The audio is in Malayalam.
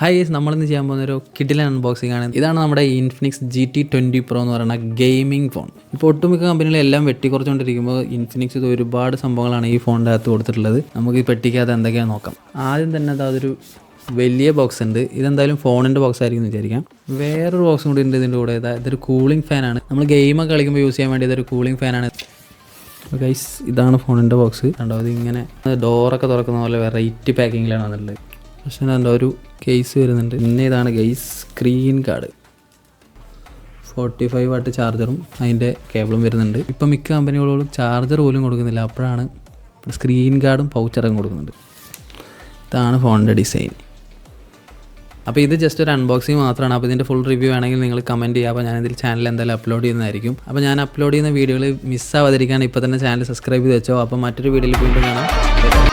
ഹായ് ഗൈസ്, നമ്മളിന്ന് ചെയ്യാൻ പോകുന്ന ഒരു കിഡിലൻ അൺബോക്സിംഗ് ആണ്. ഇതാണ് നമ്മുടെ ഇൻഫിനിക്സ് GT20 Pro എന്ന് പറയുന്ന ഗെയിമിംഗ് ഫോൺ. ഇപ്പോൾ ഒട്ടുമിക്ക കമ്പനികളെല്ലാം വെട്ടിക്കുറച്ചുകൊണ്ടിരിക്കുമ്പോൾ ഇൻഫിനിക്സ് ഇത് ഒരുപാട് സംഭവങ്ങളാണ് ഈ ഫോണിൻ്റെ അകത്ത് കൊടുത്തിട്ടുള്ളത്. നമുക്ക് ഈ പെട്ടിക്കകത്ത് എന്തൊക്കെയാണെന്ന് നോക്കാം. ആദ്യം തന്നെ അതൊരു വലിയ ബോക്സ് ഉണ്ട്. ഇതെന്തായാലും ഫോണിൻ്റെ ബോക്സ് ആയിരിക്കും എന്ന് വിചാരിക്കാം. വേറൊരു ബോക്സും കൂടി ഉണ്ട് ഇതിൻ്റെ കൂടെ. ഇതൊരു കൂളിംഗ് ഫാനാണ്. നമ്മൾ ഗെയിമൊക്കെ കളിക്കുമ്പോൾ യൂസ് ചെയ്യാൻ വേണ്ടി ഇതൊരു കൂളിംഗ് ഫാനാണ്. ഗൈസ്, ഇതാണ് ഫോണിൻ്റെ ബോക്സ്. കണ്ടോ, ഇതിങ്ങനെ ഡോറൊക്കെ തുറക്കുന്ന പോലെ വെറൈറ്റി പാക്കിങ്ങിലാണ് വന്നിട്ടുള്ളത്. പക്ഷേ എന്താ ഒരു കേസ് വരുന്നുണ്ട്. പിന്നെ ഇതാണ് ഗൈസ് സ്ക്രീൻ ഗാർഡ്. 45 വാട്ട് ചാർജറും അതിൻ്റെ കേബിളും വരുന്നുണ്ട്. ഇപ്പം മിക്ക കമ്പനികളോടും ചാർജർ പോലും കൊടുക്കുന്നില്ല. അപ്പോഴാണ് സ്ക്രീൻ ഗാർഡും പൗച്ചറും കൊടുക്കുന്നുണ്ട്. ഇതാണ് ഫോണിൻ്റെ ഡിസൈൻ. അപ്പോൾ ഇത് ജസ്റ്റ് ഒരു അൺബോക്സിങ് മാത്രമാണ്. അപ്പോൾ ഇതിൻ്റെ ഫുൾ റിവ്യൂ വേണമെങ്കിൽ നിങ്ങൾ കമൻറ്റ് ചെയ്യുക. അപ്പോൾ ഞാനിതിൽ ചാനൽ എന്തായാലും അപ്ലോഡ് ചെയ്യുന്നതായിരിക്കും. അപ്പോൾ ഞാൻ അപ്ലോഡ് ചെയ്യുന്ന വീഡിയോകൾ മിസ്സാവാതിരിക്കാൻ ഇപ്പോൾ തന്നെ ചാനൽ സബ്സ്ക്രൈബ് ചെയ്ത് വെച്ചോ. അപ്പോൾ മറ്റൊരു വീഡിയോയിൽ വീണ്ടും കാണാം.